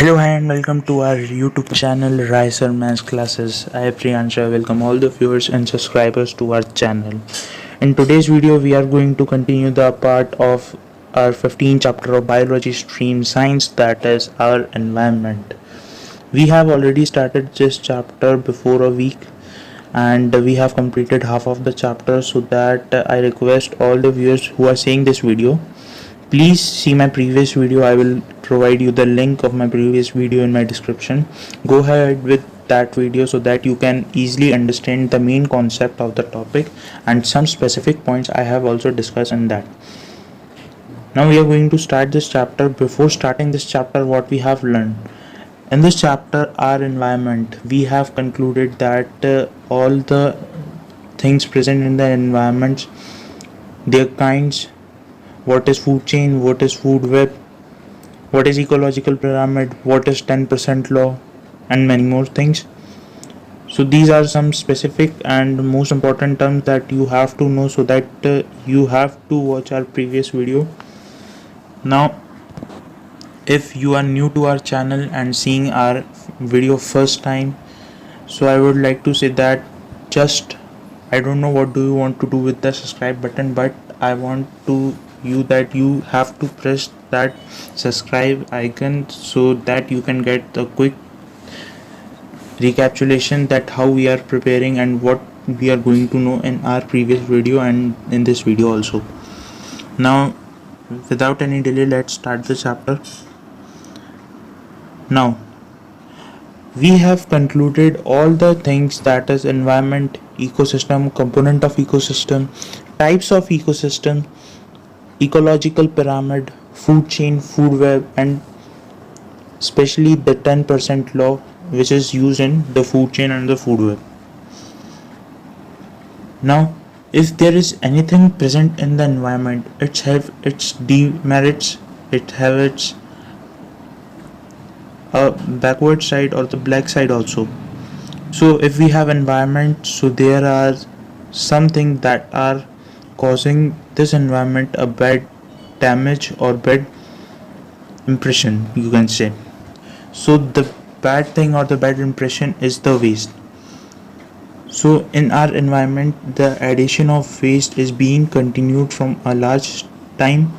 Hello and welcome to our YouTube channel Riser Maths Classes. I am Priyansha. Welcome all the viewers and subscribers to our channel. In today's video, we are going to continue the part of our 15th chapter of biology stream science, that is our environment. We have already started this chapter before a week and we have completed half of the chapter, so that I request all the viewers who are seeing this video, please see my previous video. I will provide you the link of my previous video in my description. Go ahead with that video so that you can easily understand the main concept of the topic and some specific points I have also discussed in that. Now we are going to start this chapter. Before starting this chapter, what we have learned in this chapter, our environment, we have concluded that all the things present in the environment, their kinds, what is food chain, what is food web, what is ecological pyramid, what is 10% law, and many more things. So these are some specific and most important terms that you have to know, so that you have to watch our previous video. Now if you are new to our channel and seeing our video first time, so I would like to say that just I don't know what do you want to do with the subscribe button, but I want to you that you have to press that subscribe icon so that you can get a quick recapitulation that how we are preparing and what we are going to know in our previous video and in this video also. Now without any delay, let's start the chapter. Now we have concluded all the things, that is environment, ecosystem, component of ecosystem, types of ecosystem, ecological pyramid, food chain, food web, and especially the 10% law which is used in the food chain and the food web. Now if there is anything present in the environment, it have its demerits, it have its backward side or the black side also. So if we have environment, so there are something that are causing this environment a bad damage or bad impression, you can say. So the bad thing or the bad impression is the waste. So in our environment, the addition of waste is being continued from a large time,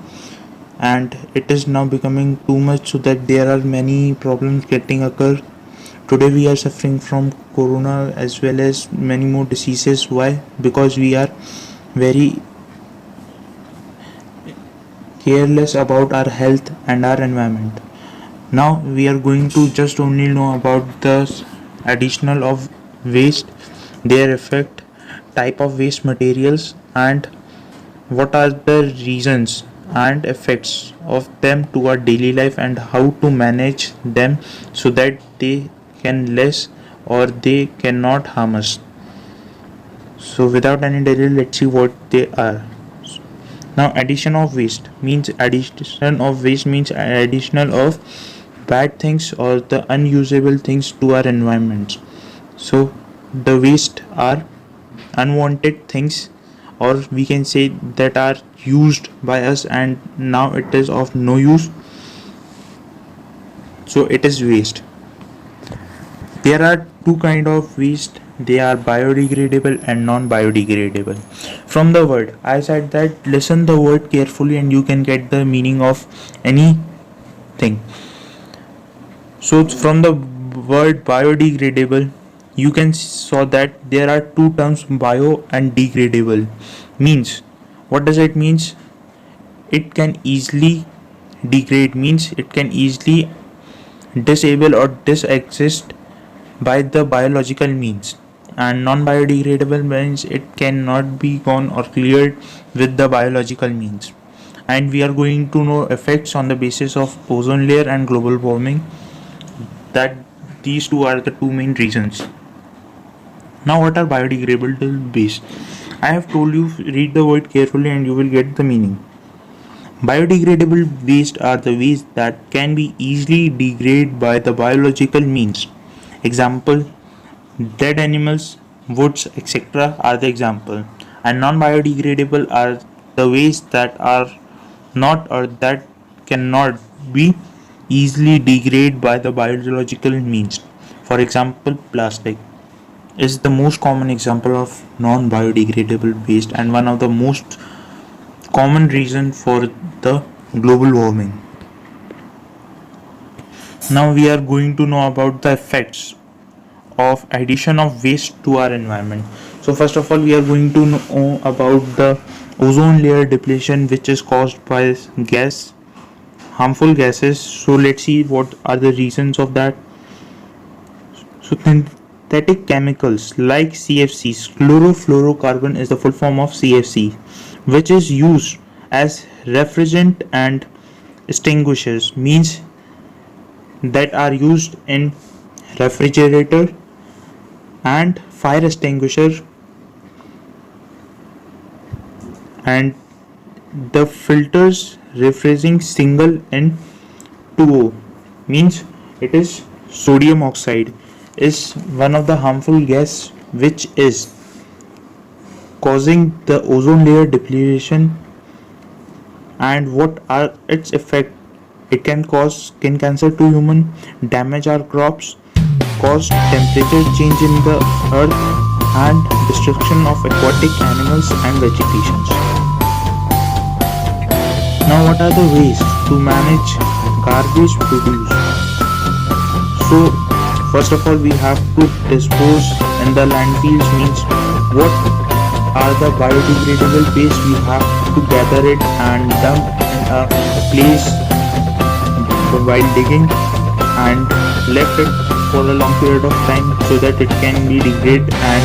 and it is now becoming too much, so that there are many problems getting occur. Today we are suffering from corona as well as many more diseases. Why? Because we are very careless about our health and our environment. Now we are going to just only know about the additional of waste, their effect, type of waste materials, and what are the reasons and effects of them to our daily life, and how to manage them so that they can less or they cannot harm us. So without any delay, let's see what they are. Now addition of waste means additional of bad things or the unusable things to our environment. So the waste are unwanted things, or we can say that are used by us and now it is of no use, so it is waste. There are two kind of waste. They are biodegradable and non-biodegradable. From the word, I said that listen the word carefully and you can get the meaning of anything. So from the word biodegradable, you can saw that there are two terms, bio and degradable. Means, what does it means? It can easily degrade, means it can easily disable or disexist by the biological means, and non-biodegradable means it cannot be gone or cleared with the biological means. And we are going to know effects on the basis of ozone layer and global warming, that these two are the two main reasons. Now what are biodegradable waste? I have told you, read the word carefully and you will get the meaning. Biodegradable waste are the waste that can be easily degraded by the biological means. Example, dead animals, woods, etc. are the example. And non-biodegradable are the waste that are not or that cannot be easily degrade by the biological means. For example, plastic is the most common example of non-biodegradable waste and one of the most common reason for the global warming. Now we are going to know about the effects of addition of waste to our environment. So first of all, we are going to know about the ozone layer depletion, which is caused by harmful gases. So let's see what are the reasons of that. So synthetic chemicals like CFCs, chlorofluorocarbon is the full form of CFC, which is used as refrigerant and extinguishers, means that are used in refrigerator and fire extinguisher, and the filters refreshing single N2O, means it is sodium oxide, is one of the harmful gas which is causing the ozone layer depletion. And what are its effects? It can cause skin cancer to human, damage our crops, cause temperature change in the earth, and destruction of aquatic animals and vegetations. Now what are the ways to manage garbage produced? So first of all, we have to dispose in the landfills, means what are the biodegradable waste, we have to gather it and dump in a place while digging and left it for a long period of time so that it can be degraded, and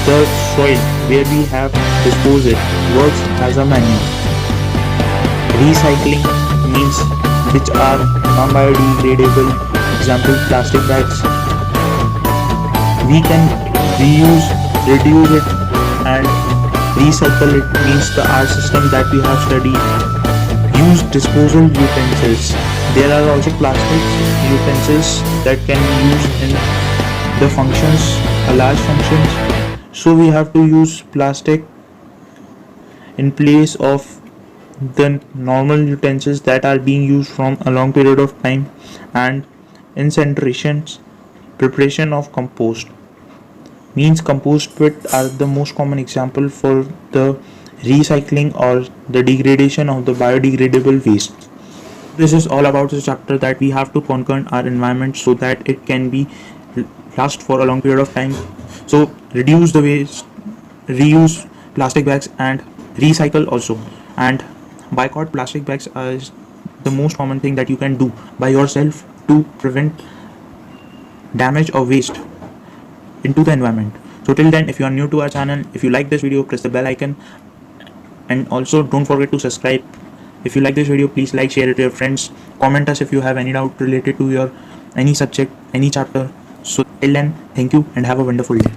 the soil where we have disposed it works as a manure. Recycling means which are non-biodegradable, example plastic bags. We can reuse, reduce it and recycle it, means the art system that we have studied. Use disposal utensils. There are also plastic utensils that can be used in the functions, large functions. So we have to use plastic in place of the normal utensils that are being used from a long period of time. And incinerations, preparation of compost, means compost pit are the most common example for the recycling or the degradation of the biodegradable waste. This is all about the chapter that we have to conquer our environment so that it can be last for a long period of time. So reduce the waste, reuse plastic bags and recycle also, and boycott plastic bags is the most common thing that you can do by yourself to prevent damage or waste into the environment. So till then, if you are new to our channel, if you like this video, press the bell icon, and also don't forget to subscribe. If you like this video, please like, share it to your friends, comment us if you have any doubt related to your any subject, any chapter. So till then, thank you and have a wonderful day.